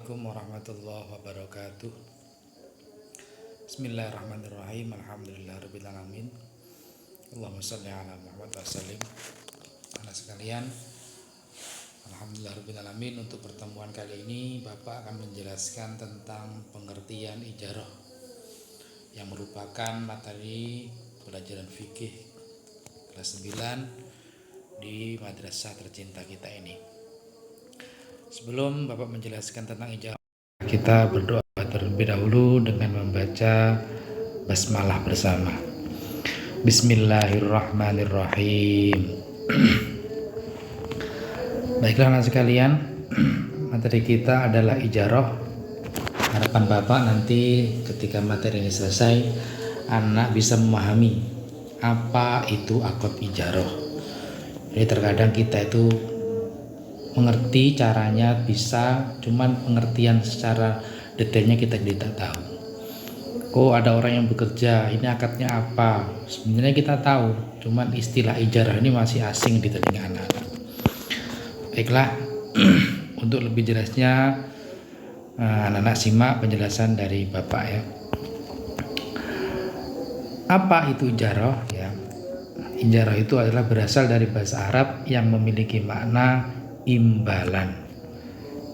Assalamualaikum warahmatullahi wabarakatuh. Bismillahirrahmanirrahim. Alhamdulillahirabbil alamin. Allahumma shalli ala Muhammad wa sallim. Anak sekalian, alhamdulillahirabbil alamin. Untuk pertemuan kali ini Bapak akan menjelaskan tentang pengertian ijarah yang merupakan materi pelajaran fikih kelas 9 di madrasah tercinta kita ini. Sebelum Bapak menjelaskan tentang ijarah, kita berdoa terlebih dahulu dengan membaca basmalah bersama. Bismillahirrahmanirrahim. Baiklah anak sekalian, materi kita adalah ijarah. Harapan Bapak nanti ketika materi ini selesai, anak bisa memahami apa itu akad ijarah. Jadi terkadang kita itu mengerti caranya bisa, cuman pengertian secara detailnya kita tidak tahu. Oh, ada orang yang bekerja, ini akadnya apa? Sebenarnya kita tahu, cuman istilah ijarah ini masih asing di telinga anak. Baiklah, untuk lebih jelasnya anak-anak simak penjelasan dari Bapak ya. Apa itu ijarah ya? Ijarah itu adalah berasal dari bahasa Arab yang memiliki makna imbalan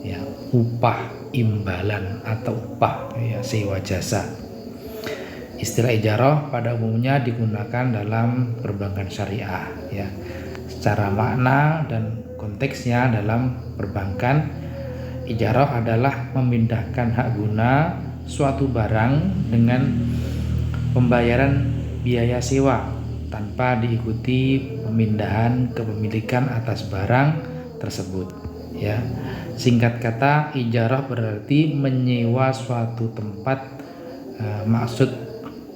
ya, upah imbalan atau upah ya, sewa jasa. Istilah ijarah pada umumnya digunakan dalam perbankan syariah ya. Secara makna dan konteksnya dalam perbankan, ijarah adalah memindahkan hak guna suatu barang dengan pembayaran biaya sewa tanpa diikuti pemindahan kepemilikan atas barang tersebut ya. Singkat kata, ijarah berarti menyewa suatu tempat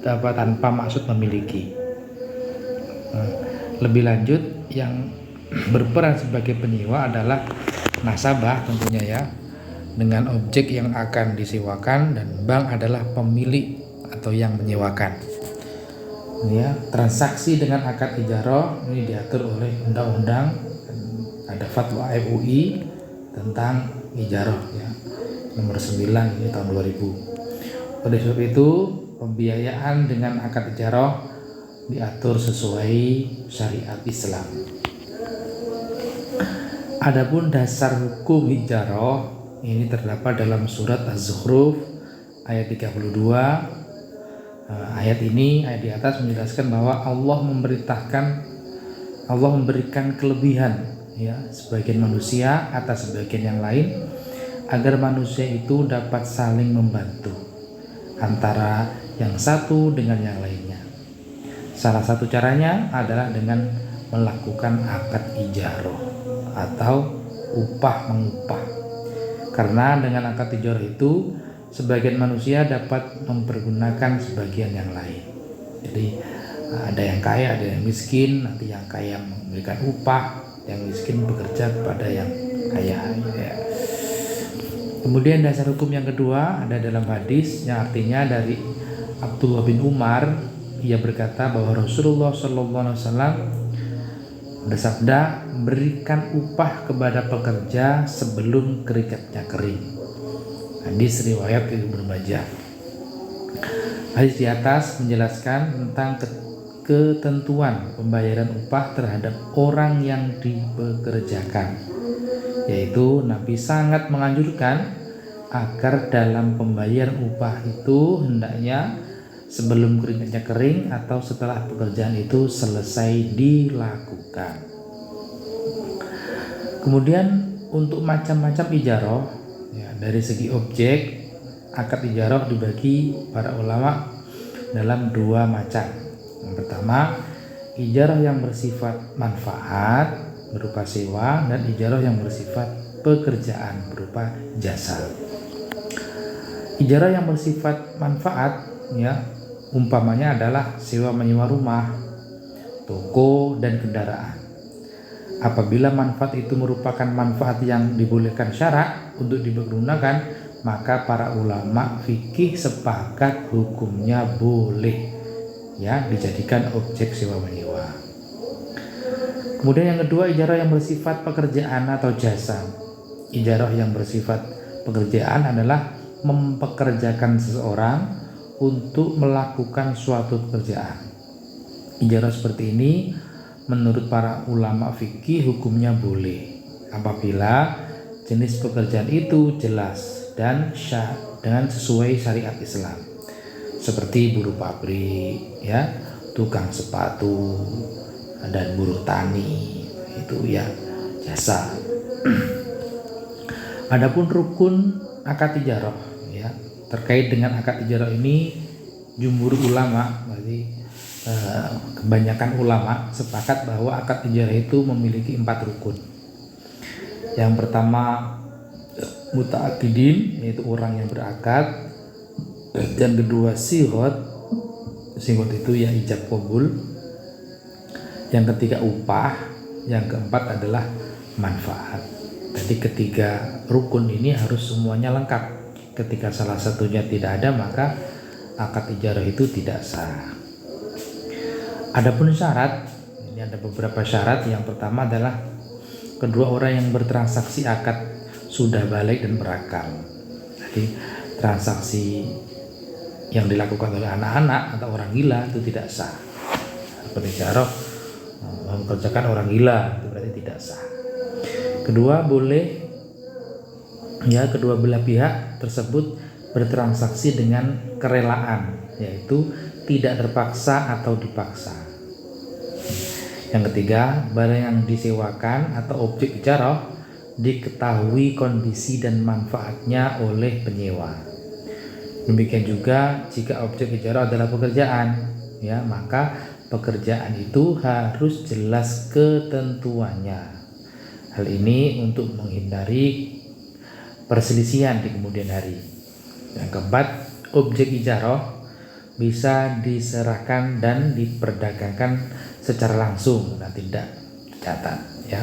tanpa maksud memiliki. Lebih lanjut, yang berperan sebagai penyewa adalah nasabah tentunya ya, dengan objek yang akan disewakan, dan bank adalah pemilik atau yang menyewakan ya. Transaksi dengan akad ijarah ini diatur oleh undang-undang, ada fatwa MUI tentang ijarah ya, nomor 9 ini tahun 2000. Oleh sebab itu, pembiayaan dengan akad ijarah diatur sesuai syariat Islam. Adapun dasar hukum ijarah ini terdapat dalam surat Az-Zukhruf ayat 32. Ayat di atas menjelaskan bahwa Allah memberikan kelebihan ya sebagian manusia atas sebagian yang lain agar manusia itu dapat saling membantu antara yang satu dengan yang lainnya. Salah satu caranya adalah dengan melakukan akad ijarah atau upah mengupah. Karena dengan akad ijarah itu sebagian manusia dapat mempergunakan sebagian yang lain. Jadi ada yang kaya, ada yang miskin. Nanti yang kaya memberikan upah, yang miskin bekerja kepada yang kaya ya. Kemudian dasar hukum yang kedua ada dalam hadis yang artinya dari Abdullah bin Umar. Ia berkata bahwa Rasulullah SAW bersabda, berikan upah kepada pekerja sebelum keringatnya kering. Hadis riwayat Ibnu Majah. Hadis di atas menjelaskan tentang ketentuan pembayaran upah terhadap orang yang dipekerjakan, yaitu Nabi sangat menganjurkan agar dalam pembayaran upah itu hendaknya sebelum keringatnya kering atau setelah pekerjaan itu selesai dilakukan. Kemudian untuk macam-macam ijarah ya, dari segi objek, akad ijarah dibagi para ulama dalam dua macam. Yang pertama, ijarah yang bersifat manfaat berupa sewa, dan ijarah yang bersifat pekerjaan berupa jasa. Ijarah yang bersifat manfaat ya, umpamanya adalah sewa menyewa rumah, toko, dan kendaraan. Apabila manfaat itu merupakan manfaat yang dibolehkan syarak untuk dipergunakan, maka para ulama fikih sepakat hukumnya boleh ya dijadikan objek sewa menyewa. Kemudian yang kedua, ijarah yang bersifat pekerjaan atau jasa. Ijarah yang bersifat Pekerjaan adalah mempekerjakan seseorang untuk melakukan suatu pekerjaan. Ijarah seperti ini menurut para ulama fikih hukumnya boleh apabila jenis pekerjaan itu jelas dan dengan sesuai syariat Islam, seperti buruh pabrik, ya, tukang sepatu, dan buruh tani, itu ya jasa. Adapun rukun akad ijarah, ya, terkait dengan akad ijarah ini jumhur ulama, berarti kebanyakan ulama sepakat bahwa akad ijarah itu memiliki 4 rukun. Yang pertama muta'akidin, yaitu orang yang berakad. Yang kedua sighot itu ya ijab qabul. Yang ketiga upah. Yang keempat adalah manfaat. Jadi ketiga rukun ini harus semuanya lengkap. Ketika salah satunya tidak ada, maka akad ijarah itu tidak sah. Adapun syarat, ini ada beberapa syarat. Yang pertama adalah kedua orang yang bertransaksi akad sudah balik dan berakal. Jadi transaksi yang dilakukan oleh anak-anak atau orang gila itu tidak sah. Seperti ijarah mempekerjakan orang gila itu berarti tidak sah. Kedua, boleh ya kedua belah pihak tersebut bertransaksi dengan kerelaan, yaitu tidak terpaksa atau dipaksa. Yang ketiga, barang yang disewakan atau objek ijarah diketahui kondisi dan manfaatnya oleh penyewa. Demikian juga jika objek ijarah adalah pekerjaan, ya, maka pekerjaan itu harus jelas ketentuannya. Hal ini untuk menghindari perselisihan di kemudian hari. Yang keempat, objek ijarah bisa diserahkan dan diperdagangkan secara langsung dan tidak dicatat, ya.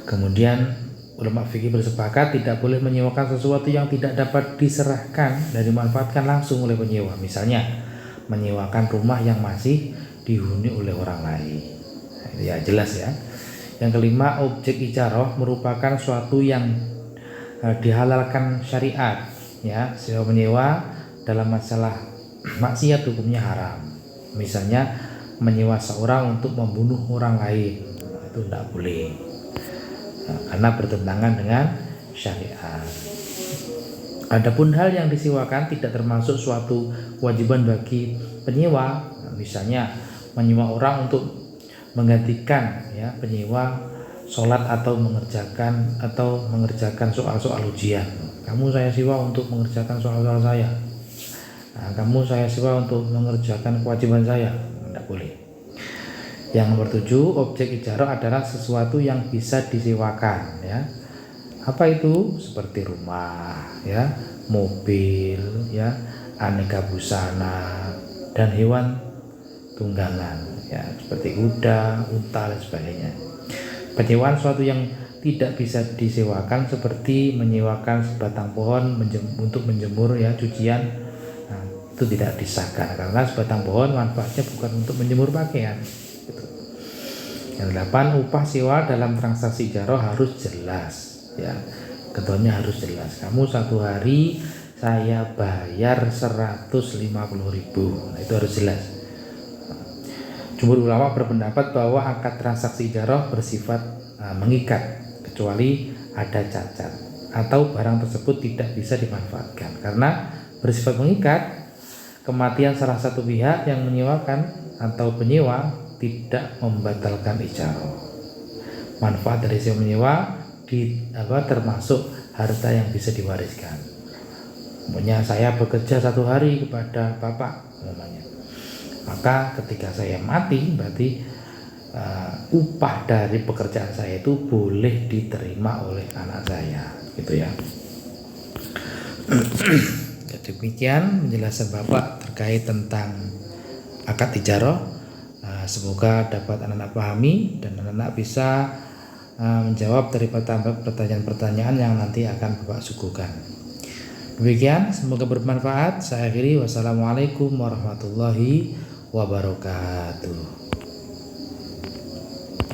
Kemudian ulama fikih bersepakat tidak boleh menyewakan sesuatu yang tidak dapat diserahkan dan dimanfaatkan langsung oleh penyewa. Misalnya menyewakan rumah yang masih dihuni oleh orang lain. Ya jelas ya. Yang kelima, objek ijarah merupakan suatu yang dihalalkan syariat, ya. Sewa menyewa dalam masalah maksiat hukumnya haram. Misalnya menyewa seorang untuk membunuh orang lain, itu tidak boleh, karena bertentangan dengan syariat. Adapun hal yang disewakan tidak termasuk suatu kewajiban bagi penyewa. Misalnya menyewa orang untuk menggantikan, ya, penyewa sholat atau mengerjakan soal-soal ujian. Kamu saya sewa untuk mengerjakan soal-soal saya. Nah, kamu saya sewa untuk mengerjakan kewajiban saya. Tidak boleh. Yang nomor 7, objek ijarah adalah sesuatu yang bisa disewakan, ya. Apa itu? Seperti rumah, ya, mobil, ya, aneka busana, dan hewan tunggangan, ya, seperti kuda, unta, dan sebagainya. Penyewaan suatu yang tidak bisa disewakan seperti menyewakan sebatang pohon untuk menjemur, ya, cucian, nah, itu tidak disahkan karena sebatang pohon manfaatnya bukan untuk menjemur pakaian. Gitu. Yang 8, upah sewa dalam transaksi ijarah harus jelas, ya, ketentuannya harus jelas. Kamu satu hari saya bayar 150.000, nah, itu harus jelas. Jumhur ulama berpendapat bahwa akad transaksi ijarah bersifat mengikat kecuali ada cacat atau barang tersebut tidak bisa dimanfaatkan. Karena bersifat mengikat, kematian salah satu pihak yang menyewakan atau penyewa tidak membatalkan ijarah. Manfaat dari sewa menyewa termasuk harta yang bisa diwariskan. Umpamanya saya bekerja 1 hari kepada bapak, namanya. Maka ketika saya mati berarti upah dari pekerjaan saya itu boleh diterima oleh anak saya, gitu ya. Demikian penjelasan Bapak terkait tentang akad ijarah. Semoga dapat anak-anak pahami dan anak-anak bisa menjawab dari pertanyaan-pertanyaan yang nanti akan Bapak suguhkan. Demikian, semoga bermanfaat. Saya akhiri. Wassalamualaikum warahmatullahi wabarakatuh.